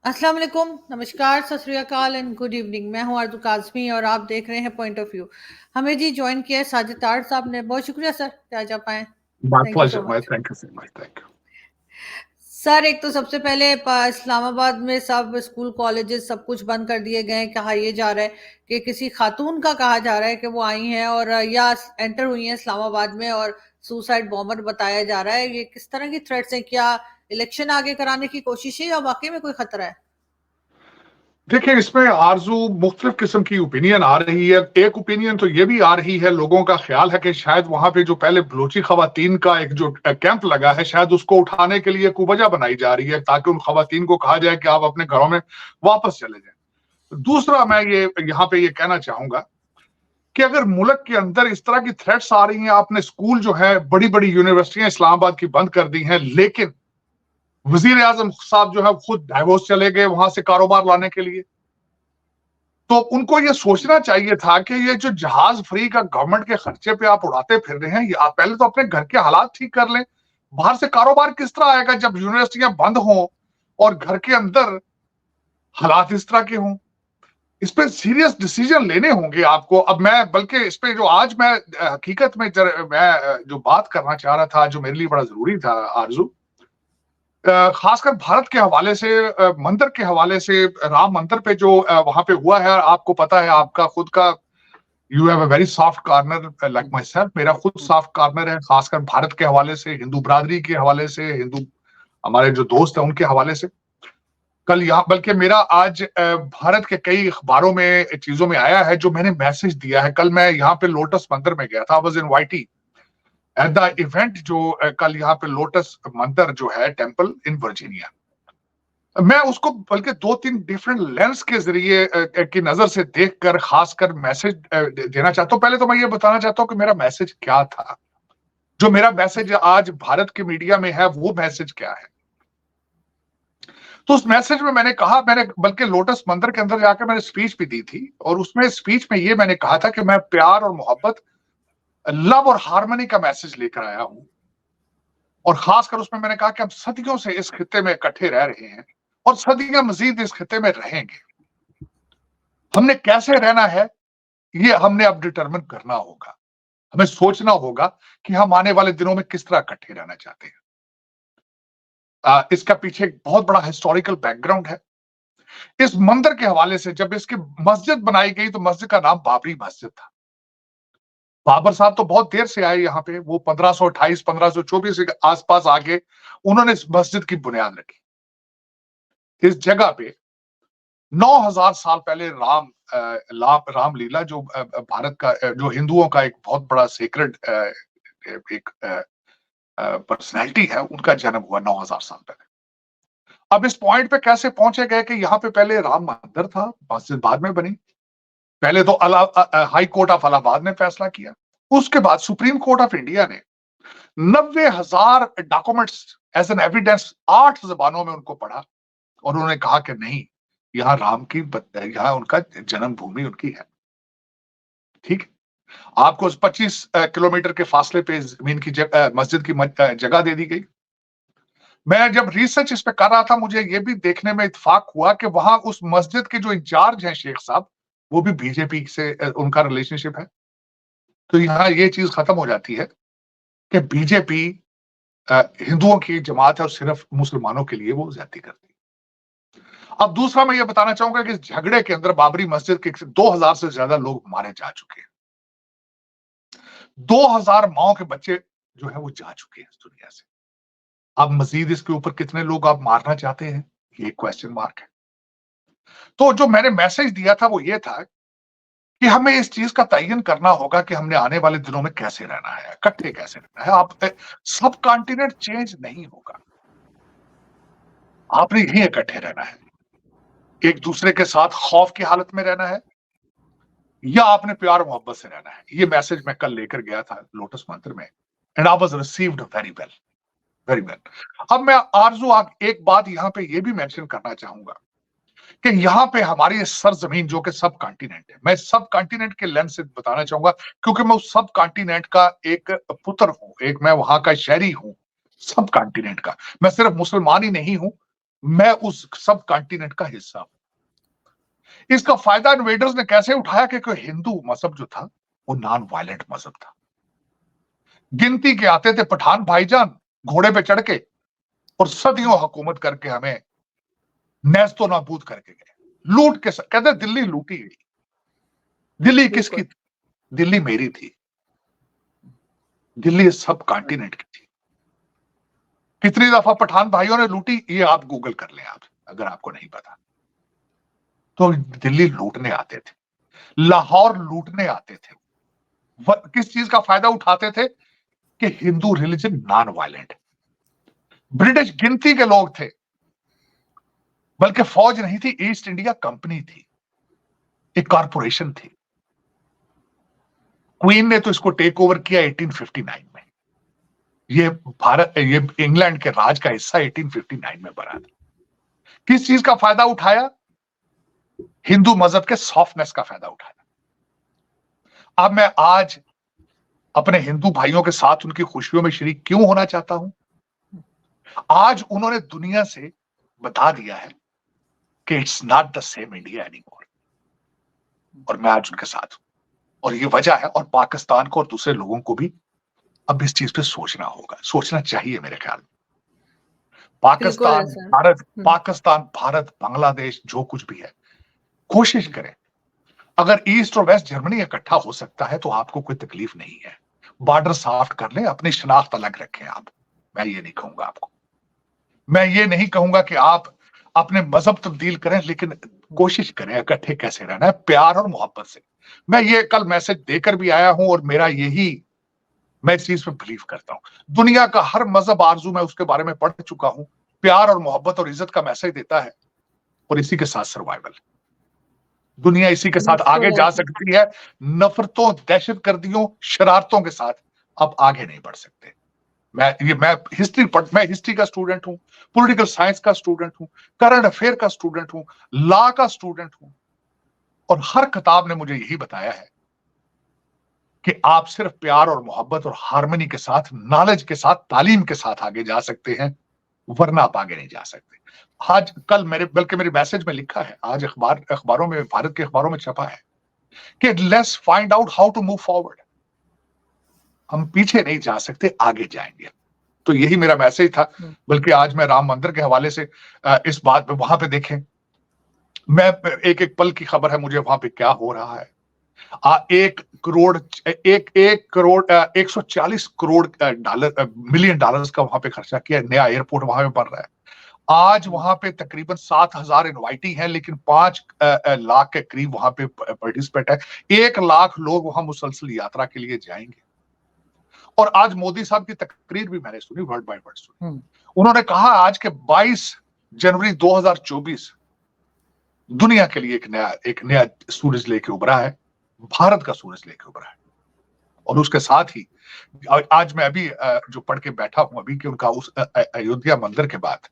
अस्सलाम वालेकुम, नमस्कार, सत श्री अकाल एंड गुड इवनिंग। मैं हूं आरज़ू काज़मी और आप देख रहे हैं पॉइंट ऑफ व्यू। हमें जी ज्वाइन किया है साजिद तार साहब ने। बहुत शुक्रिया सर कि आज आप आए। My thank you so pleasure. My much thank you so much. Thank you. Sir. एक तो सबसे पहले इस्लामाबाद में सब स्कूल कॉलेजेस सब कुछ बंद कर दिए गए हैं। कहा यह जा रहा है कि किसी खातून का कहा जा रहा है कि वो आई हैं और या एंटर हुई हैं इस्लामाबाद में और सुसाइड बॉम्बर बताया जा रहा है। ये किस तरह की थ्रेट्स हैं? क्या इलेक्शन आगे कराने की कोशिश है या वाकई में कोई खतरा है? देखिए, इसमें आरजू मुख्तलिफ किस्म की ओपिनियन आ रही है। एक ओपिनियन तो ये भी आ रही है, लोगों का ख्याल है कि शायद वहां पे जो पहले बलोची खवातीन का एक जो कैंप लगा है, शायद उसको उठाने के लिए एक वजह बनाई जा रही है ताकि उन खवातीन को कहा जाए कि आप अपने घरों में वापस चले जाएं। दूसरा, मैं ये यहाँ पे ये कहना चाहूंगा कि अगर मुल्क के अंदर इस तरह की थ्रेट्स आ रही हैं, आपने स्कूल जो है बड़ी बड़ी यूनिवर्सिटियां इस्लामाबाद की बंद कर दी हैं, लेकिन वजीर आजम साहब जो है खुद डाइवोर्स चले गए वहां से कारोबार लाने के लिए। तो उनको ये सोचना चाहिए था कि ये जो जहाज फ्री का गवर्नमेंट के खर्चे पे आप उड़ाते फिर रहे हैं, ये आप पहले तो अपने घर के हालात ठीक कर लें। बाहर से कारोबार किस तरह आएगा जब यूनिवर्सिटियां बंद हों और घर के अंदर हालात इस तरह के हों? इस पे सीरियस डिसीजन लेने होंगे आपको। अब मैं बल्कि इस पे जो आज मैं हकीकत में मैं जो बात करना चाह रहा था, जो मेरे लिए बड़ा जरूरी था आरजू, खासकर भारत के हवाले से, मंदिर के हवाले से, राम मंदिर पे जो वहां पे हुआ है, आपको पता है, आपका खुद का, you have a very soft corner like my self, मेरा खुद सॉफ्ट कॉर्नर है, खासकर भारत के हवाले से, हिंदू बरादरी के हवाले से, हिंदू हमारे जो दोस्त हैं उनके हवाले से। कल यहाँ बल्कि मेरा आज भारत के कई अखबारों में चीजों में आया है जो मैंने मैसेज दिया है। कल मैं यहाँ पे लोटस मंदिर में गया था, I was in YT at the event जो कल यहाँ पे लोटस मंदिर जो है टेम्पल इन वर्जीनिया। मैं उसको बल्कि दो तीन डिफरेंट लेंस के जरिए की नजर से देखकर खासकर मैसेज देना चाहता हूँ। पहले तो मैं ये बताना चाहता हूँ कि मेरा मैसेज क्या था। जो मेरा मैसेज आज भारत के मीडिया में है वो मैसेज क्या है। तो उस मैसेज में मैंने कहा, मैंने बल्कि लोटस मंदिर के अंदर जाकर मैंने स्पीच भी दी थी और उसमें स्पीच में ये मैंने कहा था कि मैं प्यार और मोहब्बत, लव और हार्मनी का मैसेज लेकर आया हूं। और खासकर उसमें मैंने कहा कि हम सदियों से इस खित्ते में इकट्ठे रह रहे हैं और सदियां मजीद इस खित्ते में रहेंगे। हमने कैसे रहना है ये हमने अब डिटरमिन करना होगा। हमें सोचना होगा कि हम आने वाले दिनों में किस तरह इकट्ठे रहना चाहते हैं। इसका पीछे एक बहुत बड़ा हिस्टोरिकल बैकग्राउंड है। इस मंदिर के हवाले से जब इसकी मस्जिद बनाई गई तो मस्जिद का नाम बाबरी मस्जिद था। बाबर साहब तो बहुत देर से आए यहाँ पे, वो 1528 1524 के आसपास आगे उन्होंने इस मस्जिद की बुनियाद रखी। इस जगह पे 9000 साल पहले रामलीला जो भारत का जो हिंदुओं का एक बहुत बड़ा सेक्रेड एक पर्सनैलिटी है, उनका जन्म हुआ 9000 साल पहले। अब इस पॉइंट पे कैसे पहुंचे गए कि यहाँ पे पहले राम मंदिर था, मस्जिद बाद में बनी। पहले तो हाई कोर्ट ऑफ इलाहाबाद ने फैसला किया, उसके बाद सुप्रीम कोर्ट ऑफ इंडिया ने 90,000 डॉक्यूमेंट्स एज एन एविडेंस 8 जबानों में उनको पढ़ा और उन्होंने कहा कि नहीं, यहाँ राम की, यहाँ उनका जन्मभूमि उनकी है। ठीक, आपको 25 किलोमीटर के फासले पे जमीन की मस्जिद की जगह दे दी गई। मैं जब रिसर्च इस पे कर रहा था, मुझे ये भी देखने में इत्फाक हुआ कि वहां उस मस्जिद के जो इंचार्ज हैं शेख साहब, वो भी बीजेपी से उनका रिलेशनशिप है। तो यहाँ ये चीज खत्म हो जाती है कि बीजेपी हिंदुओं की जमात है और सिर्फ मुसलमानों के लिए वो ज्यादती करती है। अब दूसरा मैं ये बताना चाहूंगा कि इस झगड़े के अंदर बाबरी मस्जिद के 2000 से ज्यादा लोग मारे जा चुके हैं। 2000 माओ के बच्चे जो है वो जा चुके हैं इस दुनिया से। अब मजीद इसके ऊपर कितने लोग आप मारना चाहते हैं, ये क्वेश्चन मार्क है। तो जो मैंने मैसेज दिया था वो ये था कि हमें इस चीज का तयन करना होगा कि हमने आने वाले दिनों में कैसे रहना है, इकट्ठे कैसे रहना है। आप सब कॉन्टिनेंट चेंज नहीं होगा, आपने यही इकट्ठे रहना है। एक दूसरे के साथ खौफ की हालत में रहना है या आपने प्यार मोहब्बत से रहना है। ये मैसेज मैं कल लेकर गया था लोटस मंदिर में and I was received very well, very well. अब मैं आरजू एक बात यहां पे ये भी मेंशन करना चाहूंगा कि यहाँ पे हमारी सरजमीन जो कि सब कॉन्टिनेंट है, मैं सब कॉन्टिनेंट के लेंस से बताना चाहूंगा क्योंकि मैं उस सब कॉन्टिनेंट का एक पुत्र हूं, एक मैं वहां का शहरी हूं, सब कॉन्टिनेंट का। मैं सिर्फ मुसलमान ही नहीं हूं, मैं उस सब कॉन्टिनेंट का हिस्सा हूं। इसका फायदा इन्वेडर्स ने कैसे उठाया कि हिंदू मजहब जो था वो नॉन वायलेंट मजहब था। गिनती के आते थे पठान भाईजान घोड़े पे चढ़ के और सदियों हुकूमत करके हमें नेस्तो नाबूद करके गए, लूट के कहते दिल्ली लूटी गई। दिल्ली किसकी थी? दिल्ली मेरी थी। दिल्ली सब कॉन्टिनेंट की थी। कितनी दफा पठान भाइयों ने लूटी ये आप गूगल कर लें, आप अगर आपको नहीं पता तो। दिल्ली लूटने आते थे, लाहौर लूटने आते थे। किस चीज का फायदा उठाते थे कि Hindu religion non violent. British गिनती के लोग थे, बल्कि फौज नहीं थी, ईस्ट इंडिया कंपनी थी, एक कॉरपोरेशन थी। क्वीन ने तो इसको टेक ओवर किया 1859 में। ये भारत, ये इंग्लैंड के राज का हिस्सा 1859 में बना था। किस चीज का फायदा उठाया? हिंदू मजहब के सॉफ्टनेस का फायदा उठाया। अब मैं आज अपने हिंदू भाइयों के साथ उनकी खुशियों में शरीक क्यों होना चाहता हूं? आज उन्होंने दुनिया से बता दिया है कि it's not the same India anymore, और मैं आज उनके साथ हूं। और ये वजह है, और पाकिस्तान को और दूसरे लोगों को भी अब इस चीज पे सोचना होगा, सोचना चाहिए मेरे ख्याल में। पाकिस्तान भारत, पाकिस्तान भारत बांग्लादेश जो कुछ भी है, कोशिश करें। अगर ईस्ट और वेस्ट जर्मनी इकट्ठा हो सकता है तो आपको कोई तकलीफ नहीं है। बॉर्डर साफ कर लें, अपनी शनाख्त अलग रखें आप। मैं ये नहीं कहूंगा आपको, मैं ये नहीं कहूंगा कि आप अपने मजहब तब्दील करें, लेकिन कोशिश करें इकट्ठे कैसे रहना है, प्यार और मोहब्बत से। मैं ये कल मैसेज देकर भी आया हूं और मेरा यही, मैं इस चीज पे बिलीव करता हूं। दुनिया का हर मजहब आरजू, मैं उसके बारे में पढ़ चुका हूं, प्यार और मोहब्बत और इज्जत का मैसेज देता है, और इसी के साथ सर्वाइवल। दुनिया इसी के साथ आगे जा सकती है। नफरतों, दहशतगर्दियों, शरारतों के साथ अब आगे नहीं बढ़ सकते। मैं हिस्ट्री का स्टूडेंट हूं, पॉलिटिकल साइंस का स्टूडेंट हूं, करंट अफेयर का स्टूडेंट हूं, लॉ का स्टूडेंट हूं, और हर किताब ने मुझे यही बताया है कि आप सिर्फ प्यार और मोहब्बत और हार्मनी के साथ, नॉलेज के साथ, तालीम के साथ आगे जा सकते हैं, वरना आप आगे नहीं जा सकते। आज कल बल्कि मेरे मैसेज में लिखा है, आज अखबारों में, भारत के अखबारों में छपा है कि let's find out how to move forward. हम पीछे नहीं जा सकते, आगे जाएंगे। तो यही मेरा मैसेज था। बल्कि आज मैं राम मंदिर के हवाले से इस बात पे, वहां पे देखें, मैं एक एक पल की खबर है मुझे वहां पे क्या हो रहा है। 1 crore 140 crore dollar, million dollars का वहां पे खर्चा किया, नया एयरपोर्ट वहां पे बन रहा है। आज वहां पे तकरीबन 7,000 इनवाइटी हैं, लेकिन 5 लाख के करीब वहां पे पार्टिसिपेट है। 1 लाख लोग वहां मुसलसल यात्रा के लिए जाएंगे। और आज मोदी साहब की तकरीर भी मैंने सुनी, वर्ड बाय वर्ड सुनी। उन्होंने कहा आज के 22 जनवरी 2024 दुनिया के लिए एक नया सूरज लेके उभरा है, भारत का सूरज लेके उभरा है। और उसके साथ ही आज मैं अभी जो पढ़ के बैठा हूं अभी, कि उनका उस अयोध्या मंदिर के बाद,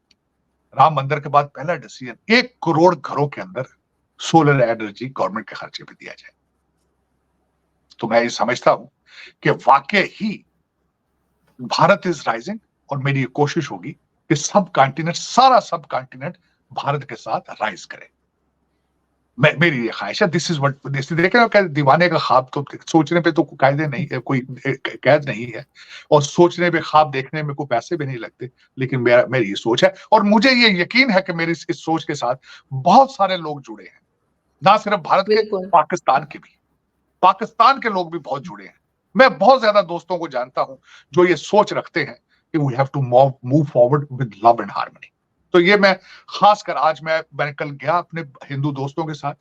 राम मंदिर के बाद पहला डिसीजन 1 करोड़ घरों के अंदर सोलर एनर्जी गवर्नमेंट के खर्चे पे दिया जाए। तो मैं ये समझता हूं कि वाकई ही भारत इज राइजिंग, और मेरी ये कोशिश होगी कि सब कॉन्टिनेंट, सारा सब कॉन्टिनेंट भारत के साथ राइज करे। मेरी ये ख्वाहिश है। दिस इज व्हाट देखें, दीवाने का ख्वाब तो सोचने पे तो कायदे नहीं है, कोई कैद नहीं है, और सोचने पे, ख्वाब देखने में कोई पैसे भी नहीं लगते। लेकिन मेरी ये सोच है, और मुझे ये यकीन है कि मेरी इस सोच के साथ बहुत सारे लोग जुड़े हैं, ना सिर्फ भारत के, पाकिस्तान के भी, पाकिस्तान के लोग भी बहुत जुड़े हैं। मैं बहुत ज्यादा दोस्तों को जानता हूं जो ये सोच रखते हैं कि we have to move forward with love and harmony. तो ये मैं खासकर आज मैंने कल गया अपने हिंदू दोस्तों के साथ,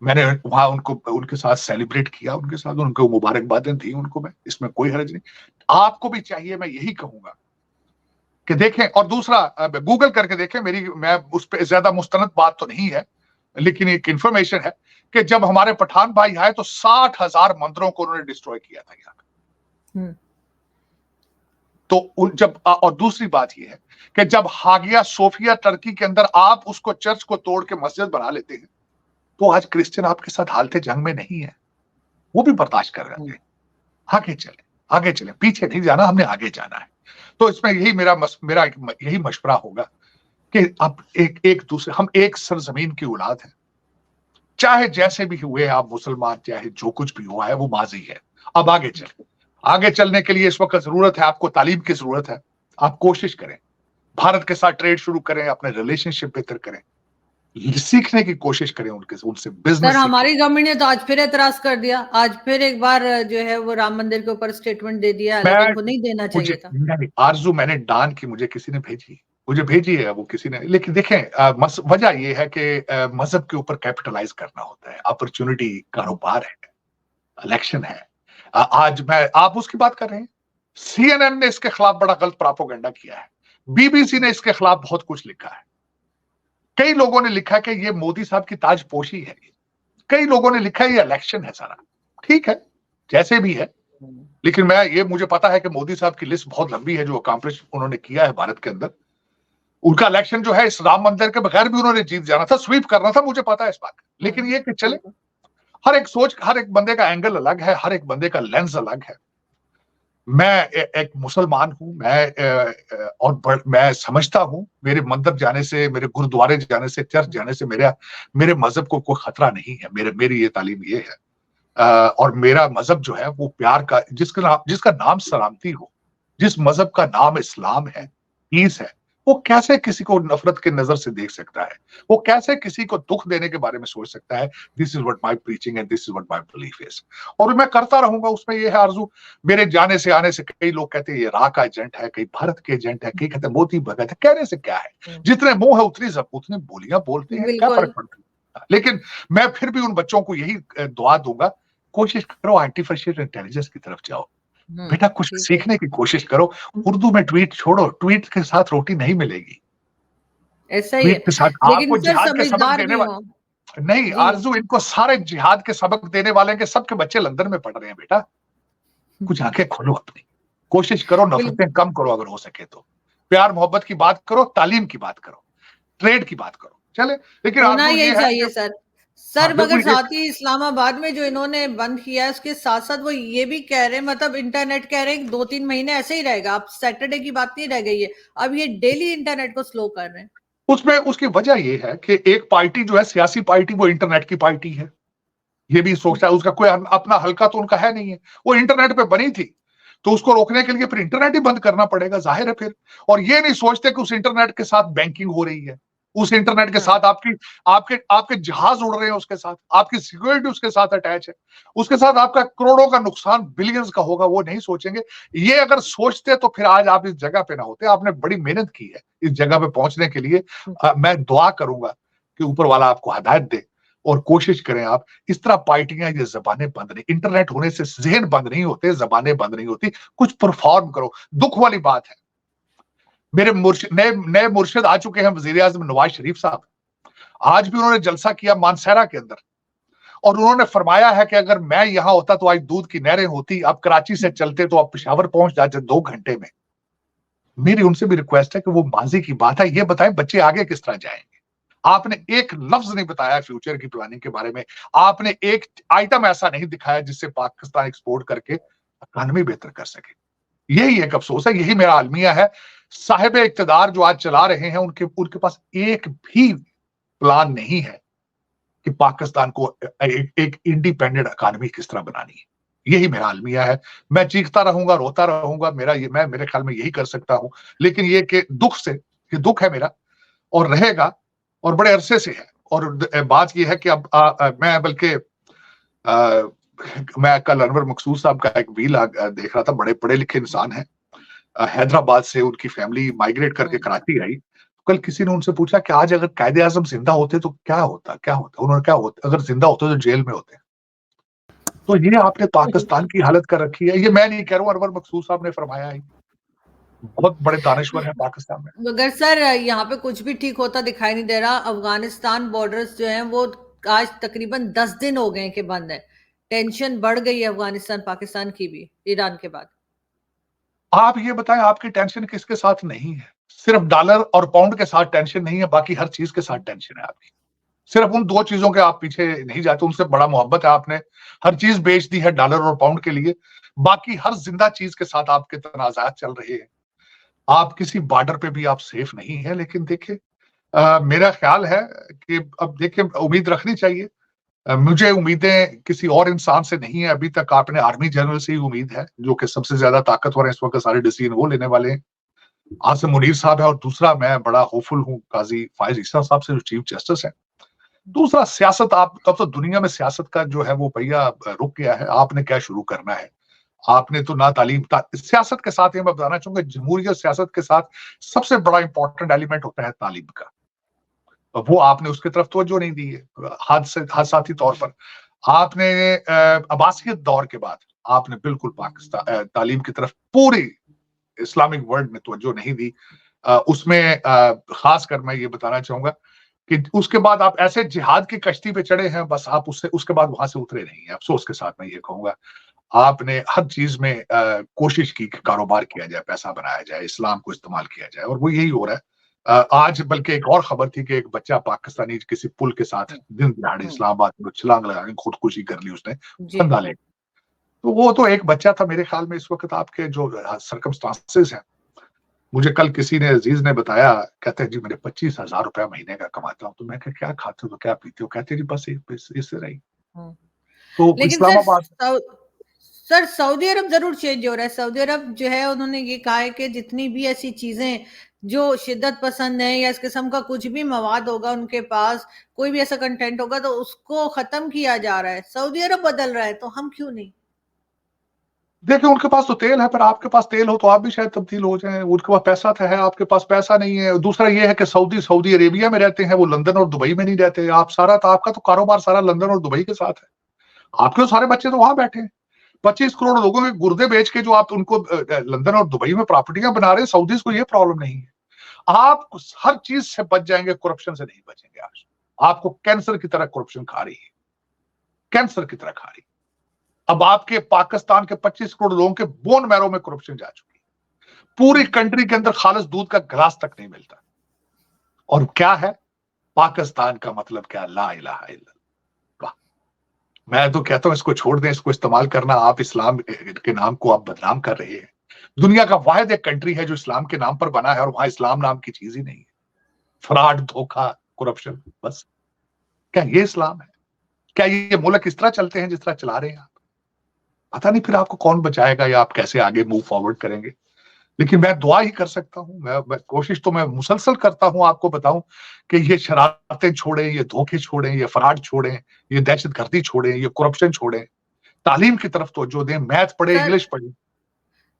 मैंने वहां उनके साथ सेलिब्रेट किया, उनके साथ उनको मुबारकबादें दी उनको, मैं इसमें कोई हर्ज नहीं। आपको भी चाहिए, मैं यही कहूंगा कि देखें। और दूसरा, गूगल करके देखें, मैं उस पर ज्यादा मुस्तनद बात तो नहीं है, लेकिन एक इंफॉर्मेशन है कि जब हमारे पठान भाई आए तो 60,000 मंदिरों को उन्होंने डिस्ट्रॉय किया था यहाँ। तो जब, और दूसरी बात यह है कि जब हागिया सोफिया टर्की के अंदर आप उसको, चर्च को तोड़ के मस्जिद बना लेते हैं, तो आज क्रिश्चियन आपके साथ हालते जंग में नहीं है, वो भी बर्दाश्त कर रहे हैं। आगे चले, आगे चले, पीछे नहीं जाना, हमने आगे जाना है। तो इसमें यही मेरा यही मशवरा होगा कि अब एक दूसरे, हम एक सरजमीन की औलाद हैं, चाहे जैसे भी हुए आप मुसलमान, चाहे जो कुछ भी हुआ है वो माजी है। अब आगे चलने के लिए इस वक्त जरूरत है, आपको तालीम की जरूरत है। आप कोशिश करें, भारत के साथ ट्रेड शुरू करें, अपने रिलेशनशिप बेहतर करें, सीखने की कोशिश करें उनसे सर बिजनेस सीखें। हमारी गवर्नमेंट ने तो आज फिर एतराज कर दिया, आज फिर एक बार जो है वो राम मंदिर के ऊपर स्टेटमेंट दे दिया, हालांकि मैं उनको नहीं देना मुझे चाहिए था। नहीं, आरजू मैंने डान की, मुझे किसी ने भेजी, मुझे भेजी है वो किसी ने, लेकिन देखें वजह ये है कि मजहब के ऊपर कैपिटलाइज करना होता है, अपॉर्चुनिटी, कारोबार है, इलेक्शन है। आज मैं आप उसकी बात कर रहे हैं, सीएनएन ने इसके खिलाफ बड़ा गलत प्रोपेगेंडा किया है, बीबीसी ने इसके खिलाफ बहुत कुछ लिखा है, कई लोगों ने लिखा कि ये मोदी साहब की ताजपोशी है, कई लोगों ने लिखा है ये इलेक्शन है सारा। ठीक है, जैसे भी है, लेकिन मुझे पता है कि मोदी साहब की लिस्ट बहुत लंबी है जो अकम्प्लिश उन्होंने किया है भारत के अंदर। उनका इलेक्शन जो है इस राम मंदिर के बगैर भी उन्होंने जीत जाना था, स्वीप करना था, मुझे पता है इस बात का। लेकिन ये कि चले, हर एक बंदे का एंगल अलग है, हर एक बंदे का लेंस अलग है। मैं एक मुसलमान हूं, मैं समझता हूं, मेरे मंदिर जाने से, मेरे गुरुद्वारे जाने से, चर्च जाने से मेरे मजहब को कोई खतरा नहीं है। मेरी ये तालीम ये है, और मेरा मजहब जो है वो प्यार का, जिसका नाम सलामती हो, जिस मजहब का नाम इस्लाम है, पीस है, वो कैसे किसी को नफरत के नजर से देख सकता है, वो कैसे किसी को दुख देने के बारे में सोच सकता है। This is what my preaching and this is what my belief is, और मैं करता रहूंगा उसमें। ये है आरजू, मेरे जाने से आने से कई लोग कहते हैं ये रा का एजेंट है, कई भारत के एजेंट है, कई कहते हैं मोदी भगत है। कहने से क्या है, जितने मुंह है उतनी बोलियां बोलते हैं, क्या बिल्कुल। फर्क पड़ता है। लेकिन मैं फिर भी उन बच्चों को यही दुआ दूंगा, कोशिश करो आर्टिफिशियल इंटेलिजेंस की तरफ जाओ, बेटा कुछ ठीक है। सीखने की कोशिश करो। उर्दू में ट्वीट छोड़ो, ट्वीट के साथ रोटी नहीं मिलेगी, ऐसा ही ट्वीट है, के साथ लेकिन आपको सर जिहाद के सबक समझदार देने भी हो। वाले नहीं जी। आरजू, इनको सारे जिहाद के सबक देने वाले के सबके बच्चे लंदन में पढ़ रहे हैं। बेटा कुछ आंखें खोलो अपनी, कोशिश करो, बिल्कुल नफरतें कम करो, अगर हो सके तो प्यार मोहब्बत की बात करो, तालीम की बात करो, ट्रेड की बात करो, चले। लेकिन होना आरजू यही ये है चाहिए कि सर। हाँ सर मगर बिल्कुल ये, साथ ही इस्लामाबाद में जो इन्होंने बंद किया है उसके साथ साथ वो ये भी कह रहे हैं, मतलब इंटरनेट कह रहे हैं 2-3 महीने ऐसे ही रहेगा, अब सैटरडे की बात नहीं रह गई है, अब ये डेली इंटरनेट को स्लो कर रहे हैं। उसमें उसकी वजह ये है कि एक पार्टी जो है, सियासी पार्टी, वो इंटरनेट की पार्टी है। ये भी सोचता है, उसका कोई अपना हल्का तो उनका है नहीं है, वो इंटरनेट पे बनी थी, तो उसको रोकने के लिए फिर इंटरनेट ही बंद करना पड़ेगा, जाहिर है फिर। और ये नहीं सोचते कि उस इंटरनेट के साथ बैंकिंग हो रही है, उस इंटरनेट के हाँ। साथ आपकी आपके आपके जहाज उड़ रहे हैं, उसके साथ आपकी सिक्योरिटी उसके साथ अटैच है, उसके साथ आपका करोड़ों का नुकसान, बिलियंस का होगा, वो नहीं सोचेंगे। ये अगर सोचते तो फिर आज आप इस जगह पे ना होते। आपने बड़ी मेहनत की है इस जगह पे पहुंचने के लिए। मैं दुआ करूंगा कि ऊपर वाला आपको हिदायत दे, और कोशिश करें आप। इस तरह पार्टियां, ये जबानें बंद नहीं, इंटरनेट होने से जहन बंद नहीं होते, जबानें बंद नहीं होती, कुछ परफॉर्म करो। दुख वाली बात है, मेरे नए नए मुर्शिद आ चुके हैं, वजीर आजम नवाज शरीफ साहब। आज भी उन्होंने जलसा किया मानसहरा के अंदर, और उन्होंने फरमाया है कि अगर मैं यहां होता तो आज दूध की नहरें होती, अब कराची से चलते तो अब पेशावर पहुंच जाते 2 घंटे में। मेरी उनसे भी रिक्वेस्ट है कि वो माजी की बात है, ये बताएं बच्चे आगे किस तरह जाएंगे। आपने एक लफ्ज नहीं बताया फ्यूचर की प्लानिंग के बारे में, आपने एक आइटम ऐसा नहीं दिखाया जिससे पाकिस्तान एक्सपोर्ट करके इकॉनमी बेहतर कर सके। यही एक अफसोस है, यही मेरा अलमिया है। साहिब इक्तदार जो आज चला रहे हैं, उनके उनके पास एक भी प्लान नहीं है कि पाकिस्तान को एक इंडिपेंडेंट इकॉनमी किस तरह बनानी है। यही मेरा अलमिया है। मैं चीखता रहूंगा, रोता रहूंगा, मैं मेरे ख्याल में यही कर सकता हूं। लेकिन ये कि दुख से, ये दुख है मेरा और रहेगा, और बड़े अरसे से है। और बात यह है कि अब मैं बल्कि मैं कल अनवर मकसूद साहब का एक वील देख रहा था, बड़े पढ़े लिखे इंसान हैं, हैदराबाद से उनकी फैमिली माइग्रेट करके कराची आई। कल किसी ने उनसे पूछा कि आज अगर कायदे आजम जिंदा होते तो क्या होता, क्या होता। उन्होंने क्या होता, अगर जिंदा होते तो जेल में होते। तो ये आपने पाकिस्तान की हालत कर रखी है। ये मैं नहीं कह रहा हूं, अनवर मकसूद साहब ने फरमाया है, बहुत बड़े दानश्वर है पाकिस्तान में। मगर सर यहाँ पे कुछ भी ठीक होता दिखाई नहीं दे रहा। अफगानिस्तान बॉर्डर्स जो हैं वो आज तकरीबन 10 दिन हो गए कि बंद है। टेंशन बढ़ गई है अफगानिस्तान पाकिस्तान की भी, ईरान के बाद। आप ये बताएं, आपकी टेंशन किसके साथ नहीं है? सिर्फ डॉलर और पाउंड के साथ टेंशन नहीं है, बाकी हर चीज के साथ टेंशन है आपकी। सिर्फ उन दो चीजों के आप पीछे नहीं जाते, उनसे बड़ा मोहब्बत है। आपने हर चीज बेच दी है डॉलर और पाउंड के लिए, बाकी हर जिंदा चीज के साथ आपके तनाजात चल रहे हैं। आप किसी बॉर्डर पे भी आप सेफ नहीं है। लेकिन देखिए, मेरा ख्याल है कि अब देखिए उम्मीद रखनी चाहिए। मुझे उम्मीदें किसी और इंसान से नहीं है अभी तक। आपने आर्मी जनरल से ही उम्मीद है, जो कि सबसे ज्यादा ताकतवर है इस वक्त, सारे डिसीजन वो लेने वाले हैं। आसिम मुनीर साहब है, और दूसरा मैं बड़ा होपफुल हूँ काजी फायज ईसा साहब से, जो चीफ जस्टिस है। दूसरा सियासत, आप अब तो दुनिया में सियासत का जो है वो पहिया रुक गया है। आपने क्या शुरू करना है? आपने तो ना सियासत के साथ, ये मैं बताना चाहूंगा, जमहूरियत सियासत के साथ सबसे बड़ा इंपॉर्टेंट एलिमेंट होता है तालीम का। वो आपने उसकी तरफ तवज्जो नहीं दी है। हादसाती तौर पर आपने अब्बासियत दौर के बाद आपने बिल्कुल पाकिस्तान तालीम की तरफ पूरी इस्लामिक वर्ल्ड में तवज्जो नहीं दी। उसमें खासकर मैं ये बताना चाहूंगा कि उसके बाद आप ऐसे जिहाद की कश्ती पे चढ़े हैं, बस आप उससे उसके बाद वहां से उतरे नहीं है। अफसोस के साथ मैं ये कहूंगा, आपने हर चीज में कोशिश की कि कारोबार किया जाए, पैसा बनाया जाए, इस्लाम को इस्तेमाल किया जाए, और वो यही हो रहा है। आज बल्कि एक और खबर थी कि एक बच्चा पाकिस्तानी किसी पुल के साथ हम्म, दिन दिहाड़े हम्म, इस्लामाबाद में छलांग लगा के खुदकुशी कर ली उसने, जी। फंदा ले। तो वो तो एक बच्चा था। मेरे ख्याल में इस वक्त आपके जो सरकमस्टांसेस हैं, मुझे कल किसी ने, अजीज ने बताया, कहते हैं जी मैंने 25,000 रुपया महीने का कमाता हूँ। तो मैं कहा क्या खाते हो, तो क्या पीते हो? कहते जी बस इससे रही। हम्म। तो लेकिन इस्लामाबाद, सर सऊदी अरब जरूर चेंज हो रहा है। सऊदी अरब जो है, उन्होंने ये कहा है कि जितनी भी ऐसी चीजें जो शिद्दत पसंद है या इस किस्म का कुछ भी मवाद होगा उनके पास, कोई भी ऐसा कंटेंट होगा, तो उसको खत्म किया जा रहा है। सऊदी अरब बदल रहा है, तो हम क्यों नहीं? देखिए उनके पास तो तेल है, पर आपके पास तेल हो तो आप भी शायद तब्दील हो जाएं। उनके पास पैसा तो है, आपके पास पैसा नहीं है। दूसरा ये है कि सऊदी अरेबिया में रहते हैं, वो लंदन और दुबई में नहीं रहते। आप सारा तो आपका तो कारोबार सारा लंदन और दुबई के साथ है। आपके तो सारे बच्चे तो वहां बैठे हैं। 25 करोड़ लोगों के गुर्दे बेच के जो आप उनको लंदन और दुबई में प्रॉपर्टियां बना रहे हैं, सऊदीज को ये प्रॉब्लम नहीं है। आप हर चीज से बच जाएंगे, करप्शन से नहीं बचेंगे। आज आपको कैंसर की तरह करप्शन खा रही है, कैंसर की तरह खा रही है। अब आपके पाकिस्तान के 25 करोड़ लोगों के बोन मैरो में करप्शन जा चुकी है। पूरी कंट्री के अंदर खालिस दूध का गिलास तक नहीं मिलता। और क्या है पाकिस्तान का मतलब? क्या? ला इलाहा इल्लल्लाह। मैं तो कहता हूं इसको छोड़ दें, इसको इस्तेमाल करना। आप इस्लाम के नाम को आप बदनाम कर रहे हैं। दुनिया का वाहिद एक कंट्री है जो इस्लाम के नाम पर बना है, और वहां इस्लाम नाम की चीज ही नहीं है। फ्रॉड, धोखा, करप्शन, बस। क्या ये इस्लाम है? क्या ये मुल्क इस तरह चलते हैं जिस तरह चला रहे हैं आप? पता नहीं फिर आपको कौन बचाएगा, या आप कैसे आगे मूव फॉरवर्ड करेंगे। लेकिन मैं दुआ ही कर सकता हूँ। मैं कोशिश तो मैं मुसलसल करता हूँ, आपको बताऊं कि ये शरारतें छोड़ें, ये धोखे छोड़ें, ये फ्रॉड छोड़ें, ये दहशतगर्दी छोड़ें, ये करप्शन छोड़ें, तालीम की तरफ तवज्जो दें, मैथ पढ़े, सर इंग्लिश पढ़े।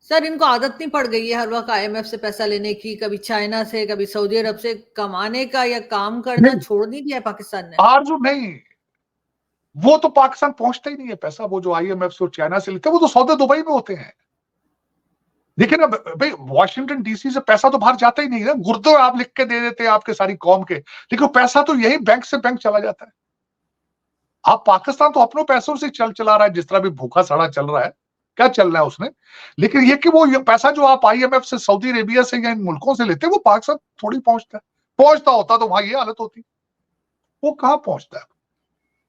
सर इनको आदत नहीं पड़ गई है हर वक्त आईएमएफ से पैसा लेने की? कभी चाइना से, कभी सऊदी अरब से कमाने का या काम करना नहीं, छोड़ नहीं दिया है पाकिस्तान ने? आरजू नहीं। वो तो पाकिस्तान पहुंचता ही नहीं है पैसा। वो जो आईएमएफ से और चाइना से लेते हैं, वो तो सौदे दुबई में होते हैं। देखिए ना भाई, वॉशिंगटन डीसी से पैसा तो बाहर जाता ही नहीं है। गुर्दे आप लिख के दे देते हैं आपके सारी कौम के, लेकिन पैसा तो यही बैंक से बैंक चला जाता है। आप पाकिस्तान तो अपनों पैसों से चला रहा है, जिस तरह भी भूखा सड़ा चल रहा है। क्या चल रहा है उसने? लेकिन ये कि वो ये पैसा जो आप आईएमएफ से, सऊदी अरेबिया से या इन मुल्कों से लेते हैं, वो पाकिस्तान थोड़ी पहुंचता है। पहुंचता होता तो वहां ये हालत होती। वो कहां पहुंचता है?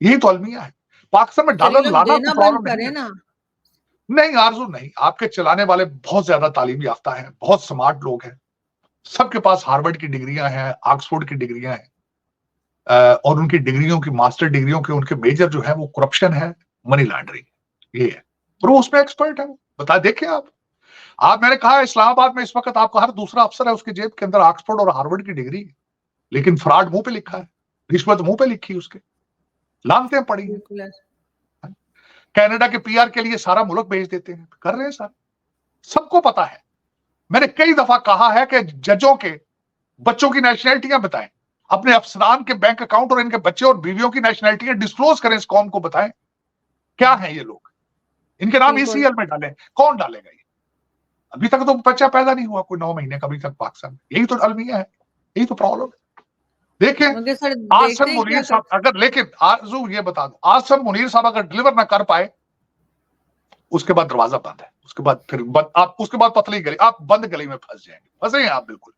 यही तो अलमिया है। पाकिस्तान में सर ये डॉलर लोग लाना कोई देना बंद प्रॉब्लम नहीं करें है। ना। नहीं आरजू नहीं, आपके चलाने वाले बहुत ज्यादा तालीम याफ्ता हैं, बहुत स्मार्ट लोग हैं। सबके पास हार्वर्ड की डिग्रियां हैं, ऑक्सफोर्ड की डिग्रियां हैं। और उनकी डिग्रियों की, मास्टर डिग्रियों के उनके मेजर जो है वो करप्शन है, मनी लॉन्ड्रिंग, ये है। और वो उसमें एक्सपर्ट है। वो बता, देखिए आप मैंने कहा इस्लामाबाद में इस वक्त आपका हर दूसरा अफसर है, उसके जेब के अंदर ऑक्सफोर्ड और हार्वर्ड की डिग्री है। लेकिन फ्रॉड मुंह पे लिखा है, रिश्वत मुंह पे लिखी है उसके, लानतें पड़ी हैं। बिल्कुल है। कनाडा के पीआर के लिए सारा मुल्क भेज देते हैं, कर रहे हैं सारा। सबको पता है। मैंने कई दफा कहा है कि जजों के बच्चों की नेशनैलिटियां बताएं, अपने अफसरान के बैंक अकाउंट और इनके बच्चे और बीवियों की नेशनैलिटियां डिस्क्लोज करें, इस कौम को बताएं क्या है ये लोग। इनके नाम बिल्कुल। ईसीएल में डालें। कौन डालेगा ये? अभी तक तो बच्चा पैदा नहीं हुआ कोई 9 महीने का अभी तक पाकिस्तान में। यही तो अलमिया है, यही तो प्रॉब्लम है। देखिए मगर सर आसिम देखते हैं क्या मुनीर कर। साहब अगर, लेकिन आरजू ये बता दो, आसिम मुनीर साहब अगर डिलीवर ना कर पाए, उसके बाद दरवाजा बंद है। उसके बाद फिर आप उसके बाद पतली गली, आप बंद गली में फंस जाएंगे, फंसे हैं आप बिल्कुल।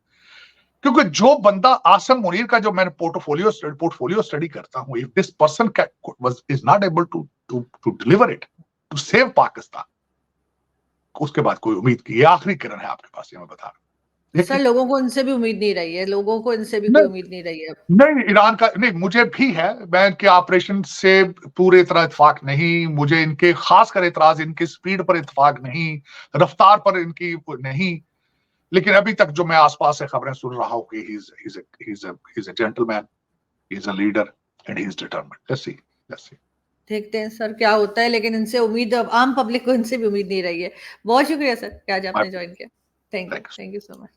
क्योंकि जो बंदा आसिम मुनीर का, जो मैंने पोर्टफोलियो स्टडी करता हूं, if this person is not able to to to deliver it, to save Pakistan, उसके बाद कोई उम्मीद की ये आखिरी किरण है आपके पास, ये मैं बता रहा हूं। सर लोगों को इनसे भी उम्मीद नहीं रही है, लोगों को इनसे भी कोई नहीं, उम्मीद नहीं रही है। नहीं, ईरान का नहीं, मुझे भी है, मैं इनके ऑपरेशन से पूरी तरह इत्तेफाक नहीं, मुझे इनके खासकर एतराज इनकी स्पीड पर इत्तेफाक नहीं, रफ्तार पर इनकी नहीं, लेकिन अभी तक जो मैं आसपास से खबरें सुन रहा हूं कि he is a gentleman, he is a leader and he is determined. Let's see. देखते हैं सर क्या होता है, लेकिन इनसे उम्मीद, अब आम पब्लिक को इनसे भी उम्मीद नहीं रही है। बहुत शुक्रिया सर कि आज आपने ज्वाइन किया। Thank thank you. You so much.